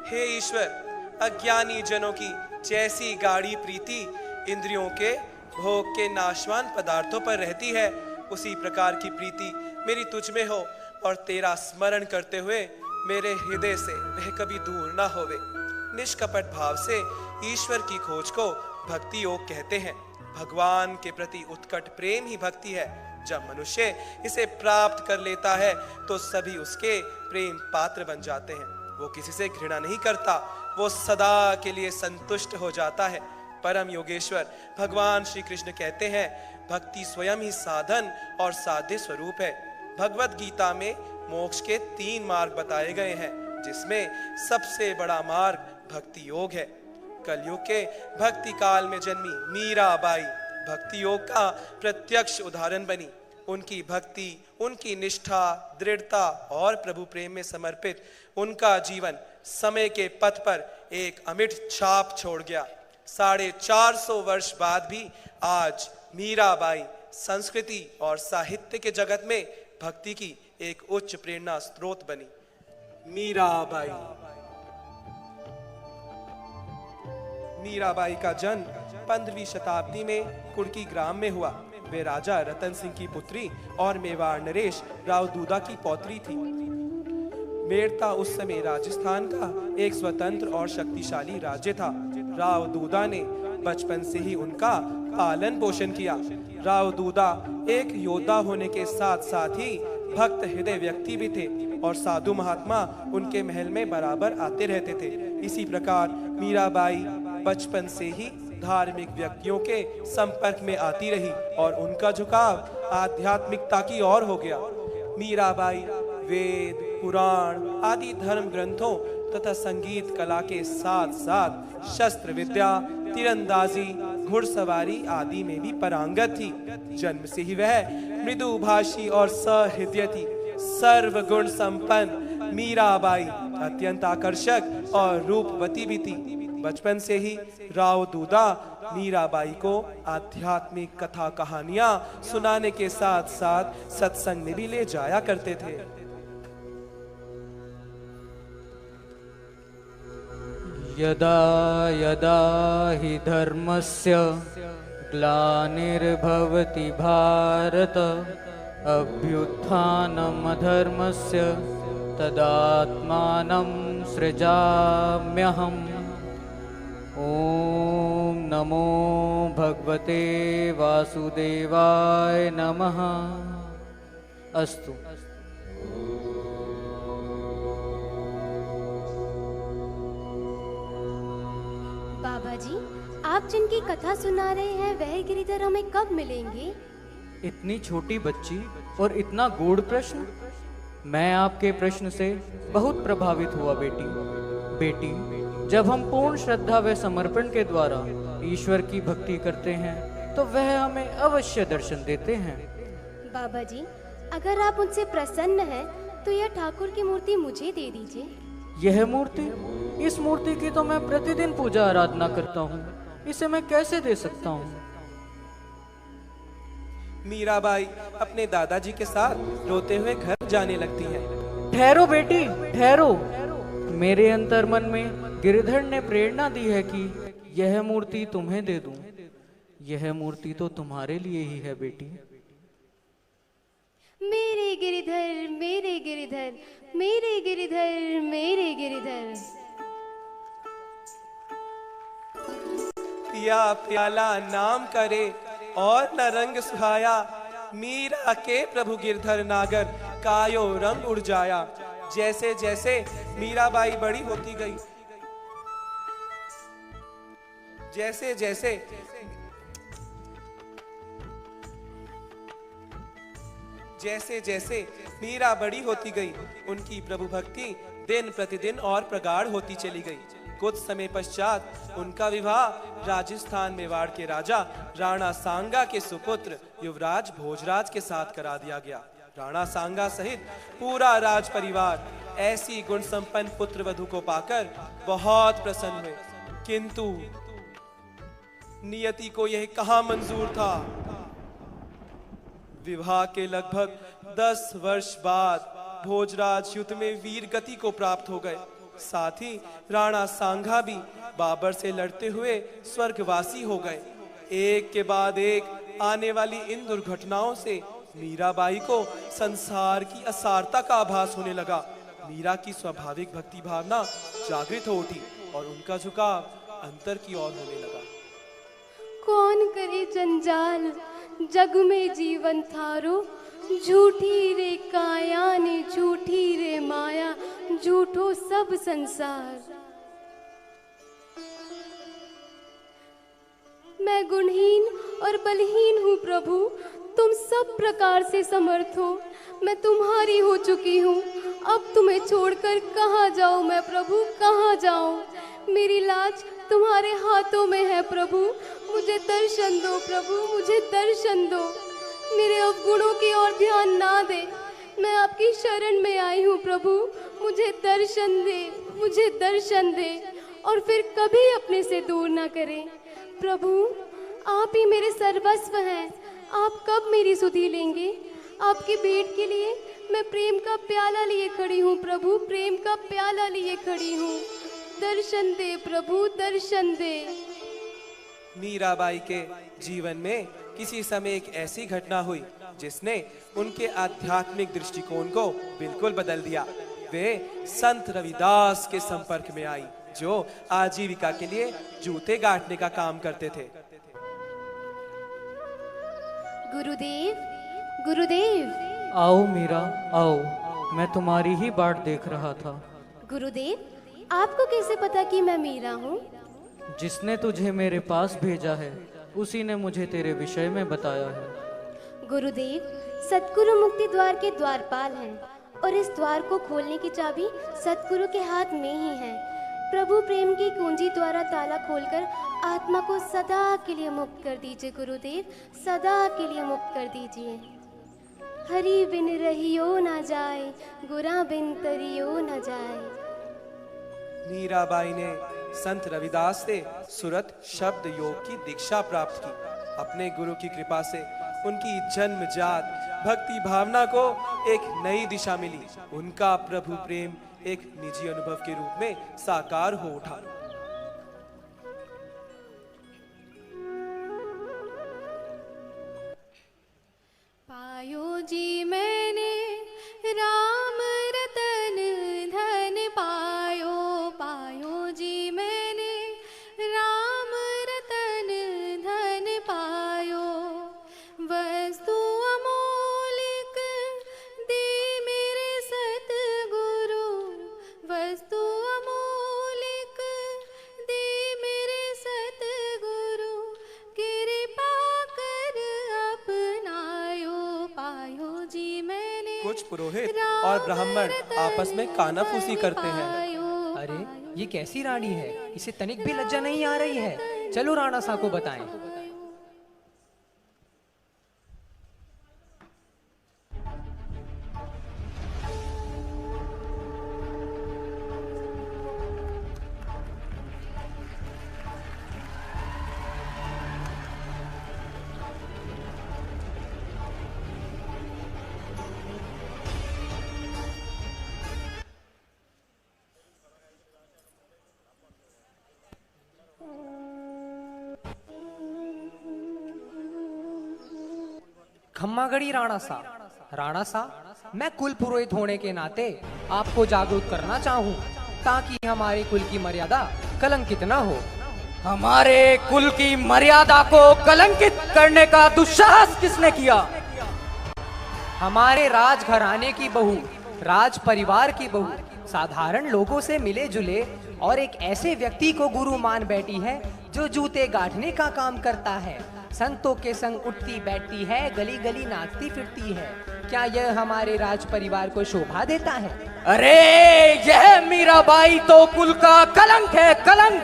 हे ईश्वर, अज्ञानी जनों की जैसी गाढ़ी प्रीति इंद्रियों के भोग के नाशवान पदार्थों पर रहती है, उसी प्रकार की प्रीति मेरी तुझ में हो और तेरा स्मरण करते हुए मेरे हृदय से वह कभी दूर ना होवे। निष्कपट भाव से ईश्वर की खोज को भक्ति योग कहते हैं। भगवान के प्रति उत्कट प्रेम ही भक्ति है। जब मनुष्य इसे प्राप्त कर लेता है तो सभी उसके प्रेम पात्र बन जाते हैं। वो किसी से घृणा नहीं करता, वो सदा के लिए संतुष्ट हो जाता है। परम योगेश्वर भगवान श्री कृष्ण कहते हैं, भक्ति स्वयं ही साधन और साध्य स्वरूप है। भगवत गीता में मोक्ष के 3 मार्ग बताए गए हैं, जिसमें सबसे बड़ा मार्ग भक्ति योग है। कलयुग के भक्ति काल में जन्मी मीराबाई भक्ति योग का प्रत्यक्ष उदाहरण बनी। उनकी भक्ति, उनकी निष्ठा, दृढ़ता और प्रभु प्रेम में समर्पित उनका जीवन समय के पथ पर एक अमिट छाप छोड़ गया। 450 वर्ष बाद भी आज मीराबाई संस्कृति और साहित्य के जगत में भक्ति की एक उच्च प्रेरणा स्रोत बनी। मीराबाई का जन्म 15वीं शताब्दी में कुड़की ग्राम में हुआ। वे राजा रतन सिंह की पुत्री और मेवाड़ नरेश राव दूदा की पौत्री थी। मेड़ता उस समय राजस्थान का एक स्वतंत्र और शक्तिशाली राज्य था। राव दूदा ने बचपन से ही उनका पालन पोषण किया। राव दूदा एक योद्धा होने के साथ साथ ही भक्त हृदय व्यक्ति भी थे और साधु महात्मा उनके महल में बराबर आते रहते थे। इसी प्रकार मीराबाई बचपन से ही धार्मिक व्यक्तियों के संपर्क में आती रही और उनका झुकाव आध्यात्मिकता की ओर हो गया। मीराबाई वेद, पुराण आदि धर्म ग्रंथों तथा संगीत कला के साथ साथ शस्त्र विद्या, तीरंदाजी, घुड़सवारी आदि में भी पारंगत थी। जन्म से ही वह मृदुभाषी और सहृदय थी। सर्वगुण संपन्न मीराबाई अत्यंत आकर्षक और रूपवती भी थी। बचपन से ही राव दूदा मीराबाई को आध्यात्मिक कथा कहानियां सुनाने के साथ साथ सत्संग में भी ले जाया करते थे। यदा यदा हि धर्मस्य ग्लानिर्भवति भारत अभ्युत्थानम् अधर्मस्य तदात्मानं सृजाम्यहम्। ओम नमो भगवते वासुदेवाय नमः। अस्तु। बाबा जी, आप जिनकी कथा सुना रहे हैं वह गिरिधर हमें कब मिलेंगे? इतनी छोटी बच्ची और इतना गूढ़ प्रश्न। मैं आपके प्रश्न से बहुत प्रभावित हुआ बेटी। जब हम पूर्ण श्रद्धा व समर्पण के द्वारा ईश्वर की भक्ति करते हैं तो वह हमें अवश्य दर्शन देते हैं। बाबा जी, अगर आप उनसे प्रसन्न हैं तो यह ठाकुर की मूर्ति मुझे दे दीजिए। यह मूर्ति? इस मूर्ति की तो मैं प्रतिदिन पूजा आराधना करता हूँ, इसे मैं कैसे दे सकता हूँ? मीराबाई अपने दादाजी के साथ रोते हुए घर जाने लगती है। ठहरो बेटी, ठहरो। मेरे अंतर मन में गिरिधर ने प्रेरणा दी है कि यह मूर्ति तुम्हें दे दूं। यह मूर्ति तो तुम्हारे लिए ही है बेटी। मेरे गिरिधर, मेरे गिरिधर, मेरे गिरिधर, मेरे गिरिधर। पिया प्याला नाम करे और न रंग सुहाया, मीरा के प्रभु गिरधर नागर कायो रंग उड़ जाया। जैसे जैसे मीराबाई बड़ी होती गई, जैसे जैसे मीरा बड़ी होती गई, उनकी प्रभु भक्ति दिन प्रतिदिन और प्रगाढ़ होती चली गई। कुछ समय पश्चात उनका विवाह राजस्थान मेवाड़ के राजा राणा सांगा के सुपुत्र युवराज भोजराज के साथ करा दिया गया। राणा सांगा सहित पूरा राज परिवार ऐसी गुण संपन्न पुत्र वधू को पाकर बहुत प्रसन्न हुए, किंतु नियति को यह कहां मंजूर था। विवाह के लगभग 10 वर्ष बाद भोजराज युद्ध में वीर गति को प्राप्त हो गए। साथ ही राणा सांगा भी बाबर से लड़ते हुए स्वर्गवासी हो गए। एक के बाद एक आने वाली इन दुर्घटनाओं से मीराबाई को संसार की असारता का आभास होने लगा। मीरा की स्वाभाविक भक्ति भावना जागृत हो उठी और उनका झुकाव अंतर की ओर होने लगा। कौन करे जंजाल जग में जीवन थारो, झूठी रे काया ने झूठी रे माया, झूठो सब संसार। मैं गुणहीन और बलहीन हूँ प्रभु, तुम सब प्रकार से समर्थ हो। मैं तुम्हारी हो चुकी हूँ, अब तुम्हें छोड़कर कहाँ जाऊँ मैं प्रभु, कहाँ जाऊँ। मेरी लाज तुम्हारे हाथों में है प्रभु, मुझे दर्शन दो प्रभु, मुझे दर्शन दो। मेरे अवगुणों की ओर ध्यान ना दे, मैं आपकी शरण में आई हूँ प्रभु, मुझे दर्शन दे, मुझे दर्शन दे और फिर कभी अपने से दूर ना करें। प्रभु आप ही मेरे सर्वस्व हैं, आप कब मेरी सुधि लेंगे। आपकी भेंट के लिए मैं प्रेम का प्याला लिए खड़ी हूँ प्रभु, प्रेम का प्याला लिए खड़ी हूँ। दर्शन दे प्रभु, दर्शन दे। मीराबाई के जीवन में किसी समय एक ऐसी घटना हुई जिसने उनके आध्यात्मिक दृष्टिकोण को बिल्कुल बदल दिया। वे संत रविदास के संपर्क में आई, जो आजीविका के लिए जूते गांठने का काम करते थे। गुरुदेव, गुरुदेव। आओ मीरा आओ, मैं तुम्हारी ही बाट देख रहा था। गुरुदेव आपको कैसे पता कि मैं मीरा हूँ? जिसने तुझे मेरे पास भेजा है उसी ने मुझे तेरे विषय में बताया है। गुरुदेव सतगुरु मुक्ति द्वार के द्वारपाल हैं और इस द्वार को खोलने की चाबी सतगुरु के हाथ में ही है। प्रभु प्रेम की कुंजी द्वारा ताला खोलकर आत्मा को सदा के लिए मुक्त कर दीजिए गुरुदेव, सदा के लिए मुक्त कर दीजिए। हरि बिन रहियो ना जाए, गुरा बिन तरियो ना जाए। मीराबाई ने संत रविदास से सुरत शब्द योग की दीक्षा प्राप्त की। अपने गुरु की कृपा से उनकी जन्मजात भक्ति भावना को एक नई दिशा मिली। उनका प्रभु प्रेम एक निजी अनुभव के रूप में साकार हो उठा। पायो जी मैंने राम रतन धन पायो, पायो जी मैंने राम रतन धन पायो। वस्तु अमोलिक दे मेरे सतगुरु, वस्तु अमोलिक दे मेरे सतगुरु, कृपा कर अपनायो, पायो जी मैंने। कुछ पुरोहित और ब्राह्मण आपस में कानाफूसी करते हैं। अरे ये कैसी रानी है, इसे तनिक भी लज्जा नहीं आ रही है। चलो राणा सा को बताएं। खम्मागढ़ी राणा सा, मैं कुल पुरोहित होने के नाते आपको जागरूक करना चाहूँ ताकि हमारे कुल की मर्यादा कलंकित न हो। हमारे कुल की मर्यादा को कलंकित करने का दुस्साहस किसने किया? हमारे राजघराने की बहू, राज परिवार की बहू साधारण लोगों से मिले जुले और एक ऐसे व्यक्ति को गुरु मान बैठी है जो जूते गांठने का काम करता है, संतों के संग उठती बैठती है, गली गली नाचती फिरती है। क्या यह हमारे राज परिवार को शोभा देता है? अरे यह मीराबाई तो कुल का कलंक है, कलंक।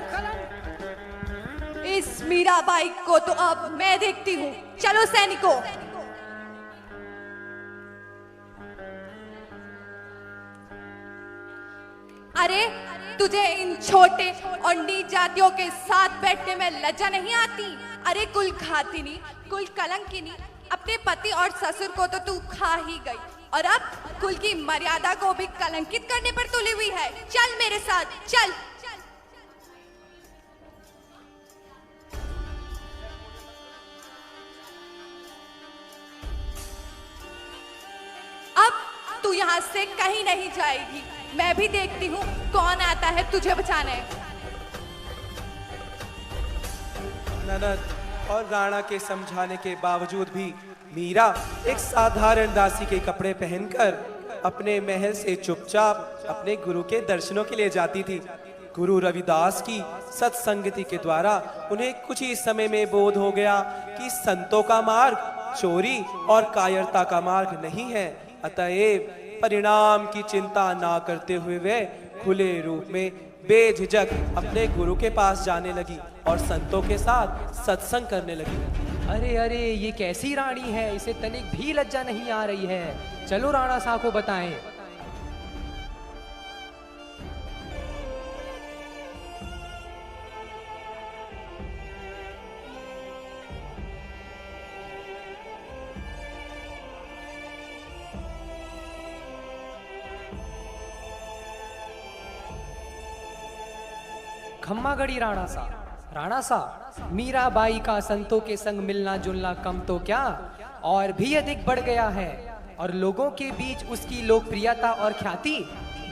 इस मीराबाई को तो अब मैं देखती हूँ। चलो सैनिकों। अरे तुझे इन छोटे और नीच जातियों के साथ बैठने में लज्जा नहीं आती? अरे कुल घातिनी, कुल कलंकिनी, अपने पति और ससुर को तो तू खा ही गई, और अब कुल की मर्यादा को भी कलंकित करने पर तुली हुई है। चल मेरे साथ, चल। अब तू यहाँ से कहीं नहीं जाएगी। मैं भी देखती हूँ कौन आता है तुझे बचाने। ननद और राणा के समझाने के बावजूद भी मीरा एक साधारण दासी के कपड़े पहनकर अपने महल से चुपचाप अपने गुरु के दर्शनों के लिए जाती थी। गुरु रविदास की सत्संगति के द्वारा उन्हें कुछ ही समय में बोध हो गया कि संतों का मार्ग चोरी और कायरता का मार्ग नहीं है। अतएव परिणाम की चिंता ना करते हुए वे खुले रूप में बेझिझक अपने गुरु के पास जाने लगी और संतों के साथ सत्संग करने लगी। अरे अरे, ये कैसी रानी है, इसे तनिक भी लज्जा नहीं आ रही है। चलो राणा साहब को बताएं। खम्मागढ़ी राणा सा मीराबाई का संतों के संग मिलना जुलना कम तो क्या और भी अधिक बढ़ गया है, और लोगों के बीच उसकी लोकप्रियता और ख्याति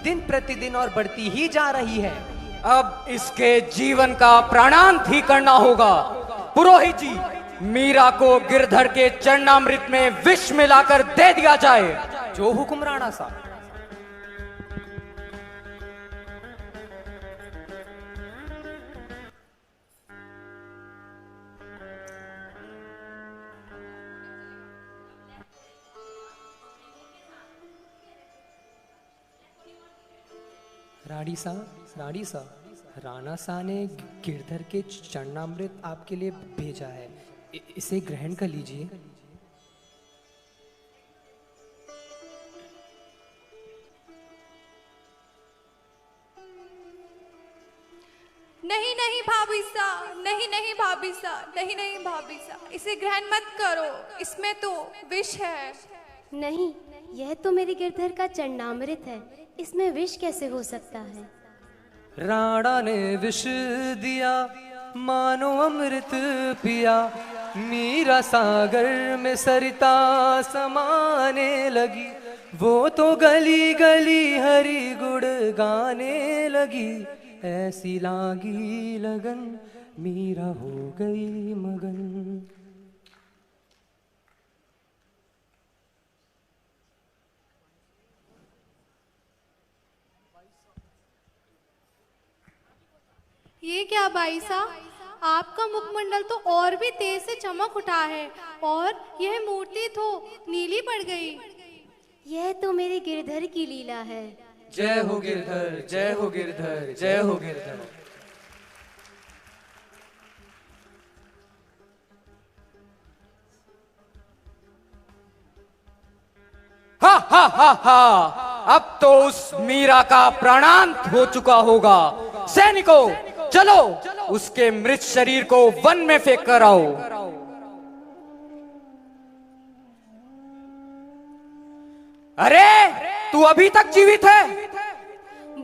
दिन प्रतिदिन और बढ़ती ही जा रही है। अब इसके जीवन का प्राणांत ही करना होगा। पुरोहित जी, मीरा को गिरधर के चरणामृत में विष मिलाकर दे दिया जाए। जो हुक्म राणा सा। रानी सा, राणा सा ने गिरधर के चरणामृत आपके लिए भेजा है, इसे ग्रहण कर लीजिए। नहीं नहीं भाभी सा, नहीं भाभी सा, नहीं भाभी सा, इसे ग्रहण मत करो, इसमें तो विष है। नहीं, यह तो मेरे गिरधर का चरणामृत है, इसमें विष कैसे हो सकता है? राणा ने विष दिया मानो अमृत पिया, मीरा सागर में सरिता समाने लगी, वो तो गली गली हरि गुण गाने लगी, ऐसी लागी लगन मीरा हो गई मगन। ये क्या बाई साहब, आपका मुखमंडल तो और भी तेज से चमक उठा है और यह मूर्ति तो नीली पड़ गई। यह तो मेरे गिरधर की लीला है। जय हो गिरधर, जय हो गिरधर, जय हो गिरधर। हा हा हा हा, अब तो उस मीरा का प्राणांत हो चुका होगा। सैनिकों, चलो उसके मृत शरीर को वन में फेंक कर आओ। अरे, तू अभी तक जीवित है?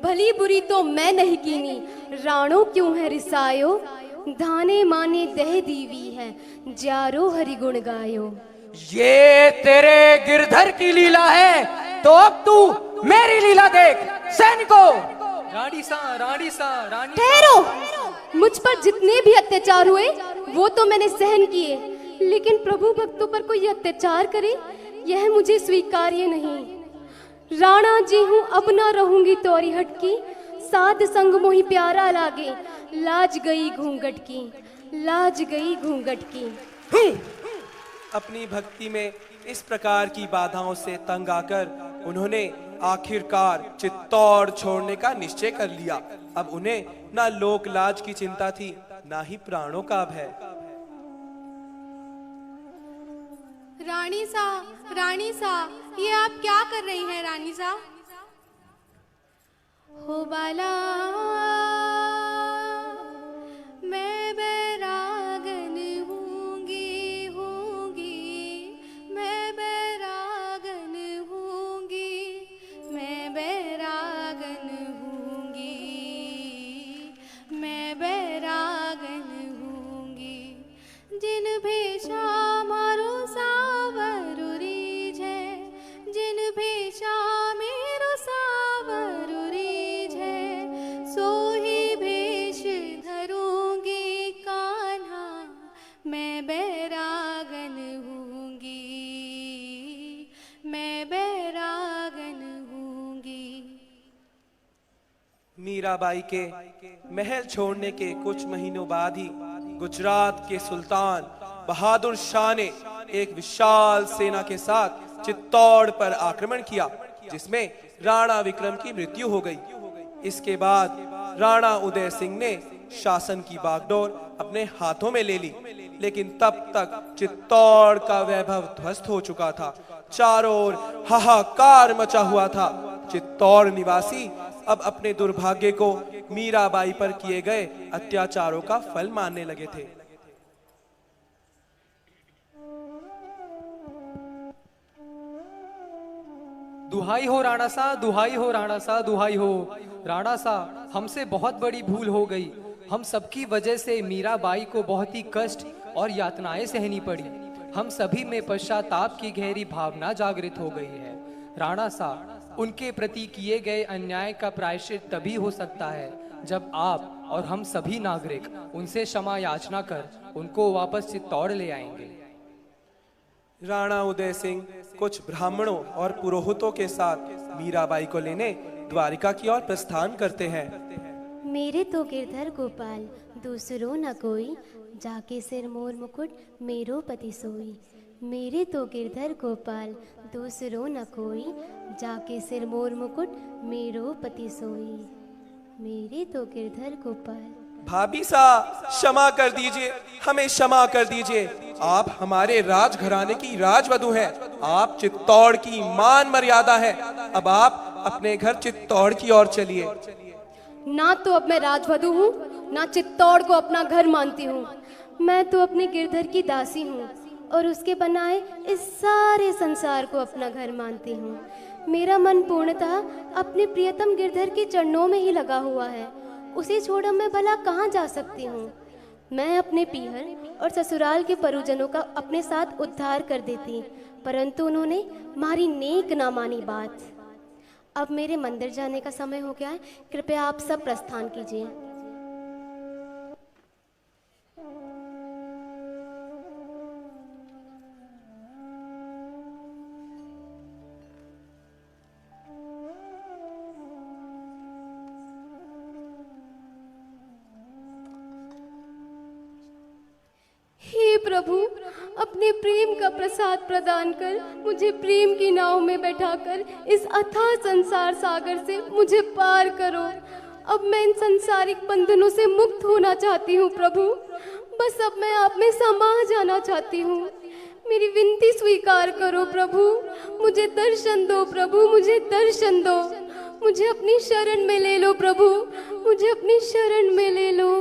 भली बुरी तो मैं नहीं कीनी, राणो क्यों है रिसायो, धाने माने दह दीवी है, जारो हरि गुण गायो। ये तेरे गिरधर की लीला है, तो अब तू मेरी लीला देख। सैनिकों, रानी ठहरो, मुझ पर जितने भी अत्याचार हुए वो तो मैंने सहन किए, लेकिन प्रभु भक्तों पर कोई अत्याचार करे यह मुझे स्वीकार्य नहीं। राणा जी हूँ, अब ना रहूंगी तोरी हटकी, साध संग मोही प्यारा लागे, लाज गई घूंघट की, लाज गई घूंघट की। अपनी भक्ति में इस प्रकार की बाधाओं से तंग आकर उन्होंने आखिरकार चित्तौड़ छोड़ने का निश्चय कर लिया। अब उन्हें ना लोक लाज की चिंता थी, ना ही प्राणों का भय। रानी सा, ये आप क्या कर रही हैं रानी सा? हो बाला मैं बैरागन हूँगी, मैं बैरागन हूँ। मीराबाई के महल छोड़ने के कुछ महीनों बाद ही गुजरात के सुल्तान बहादुर शाह ने एक विशाल सेना के साथ चित्तौड़ पर आक्रमण किया, जिसमें राणा विक्रम की मृत्यु हो गई। इसके बाद राणा उदय सिंह ने शासन की बागडोर अपने हाथों में ले ली, लेकिन तब तक चित्तौड़ का वैभव ध्वस्त हो चुका था। चारों ओर हाहाकार मचा हुआ था। चित्तौड़ निवासी अब अपने दुर्भाग्य को मीराबाई पर किए गए अत्याचारों का फल मानने लगे थे। दुहाई हो राणा सा, दुहाई हो राणा सा, दुहाई हो राणा सा, हमसे बहुत बड़ी भूल हो गई। हम सबकी वजह से मीराबाई को बहुत ही कष्ट और यातनाएं सहनी पड़ी। हम सभी में पश्चाताप की गहरी भावना जागृत हो गई है। राणा सा, उनके प्रति किए गए अन्याय का प्रायश्चित तभी हो सकता है जब आप और हम सभी नागरिक उनसे क्षमा याचना कर उनको वापस चित्तौड़ ले आएंगे। राणा उदय सिंह कुछ ब्राह्मणों और पुरोहितों के साथ मीराबाई को लेने द्वारिका की ओर प्रस्थान करते हैं। मेरे तो गिरधर गोपाल दूसरो न कोई, जाके सिर मोर मुकुट मेरो पति सोई। मेरे तो गिरधर गोपाल दूसरो न कोई, जाके सिर मोर मुकुट मेरो पति सोई। मेरे तो गिरधर गोपाल। भाभी सा, क्षमा कर दीजिए, हमें क्षमा कर दीजिए। आप हमारे राजघराने की राजवधू हैं। आप चित्तौड़ की मान मर्यादा है। अब आप अपने घर चित्तौड़ की ओर चलिए। ना तो अब मैं राजवधू हूँ, ना चित्तौड़ को अपना घर मानती हूँ। मैं तो अपने गिरधर की दासी हूँ और उसके बनाए इस सारे संसार को अपना घर मानती हूँ। मेरा मन पूर्णतः अपने प्रियतम गिरधर के चरणों में ही लगा हुआ है। उसे छोड़ मैं भला कहाँ जा सकती हूँ। मैं अपने पीहर और ससुराल के परिजनों का अपने साथ उद्धार कर देती, परंतु उन्होंने हमारी नेक ना मानी बात। अब मेरे मंदिर जाने का समय हो गया है, कृपया आप सब प्रस्थान कीजिए। हे प्रभु, अपने प्रेम का प्रसाद प्रदान कर मुझे प्रेम की नाव में बैठाकर इस अथाह संसार सागर से मुझे पार करो। अब मैं इन सांसारिक बंधनों से मुक्त होना चाहती हूँ प्रभु। बस अब मैं आप में समा जाना चाहती हूँ। मेरी विनती स्वीकार करो प्रभु। मुझे दर्शन दो प्रभु, मुझे दर्शन दो। मुझे अपनी शरण में ले लो प्रभु, मुझे अपनी शरण में ले लो।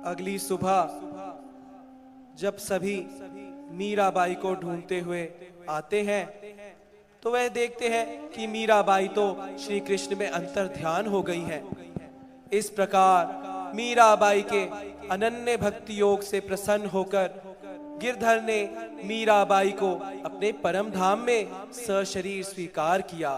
अगली सुबह जब सभी मीराबाई को ढूंढते हुए आते हैं तो वह देखते हैं कि मीराबाई तो श्री कृष्ण में अंतर ध्यान हो गई हैं। इस प्रकार मीराबाई के अनन्य भक्ति योग से प्रसन्न होकर गिरधर ने मीराबाई को अपने परम धाम में सशरीर स्वीकार किया।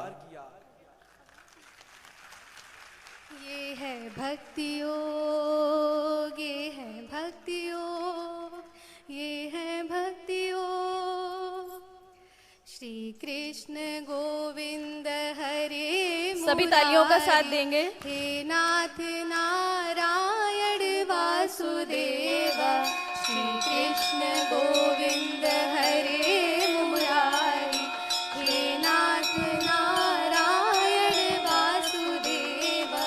ये है भक्ति योग, ये है भक्ति योग, ये है भक्ति योग। श्री कृष्ण गोविंद हरे सभी तालियों का साथ देंगे। हे नाथ नारायण वासुदेव, श्री कृष्ण गोविंद हरे मुरारी। हे नाथ नारायण वासुदेव,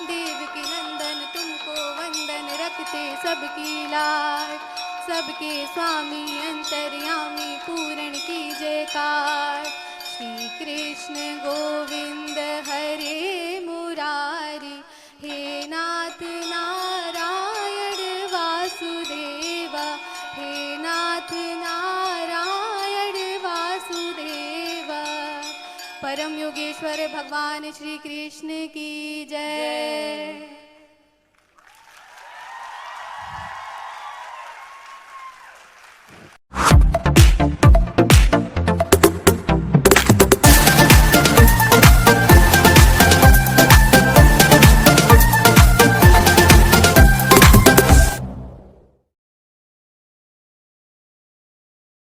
देवकी नंदन तुमको वंदन रखते सबकी लाज। सबके स्वामी अंतर्यामी पूर्ण की जयकार। श्री कृष्ण गोविंद हरे मुरारी। हे नाथ नारायण वासुदेव, हे नाथ नारायण वासुदेव। परम योगेश्वर भगवान श्री कृष्ण की जय।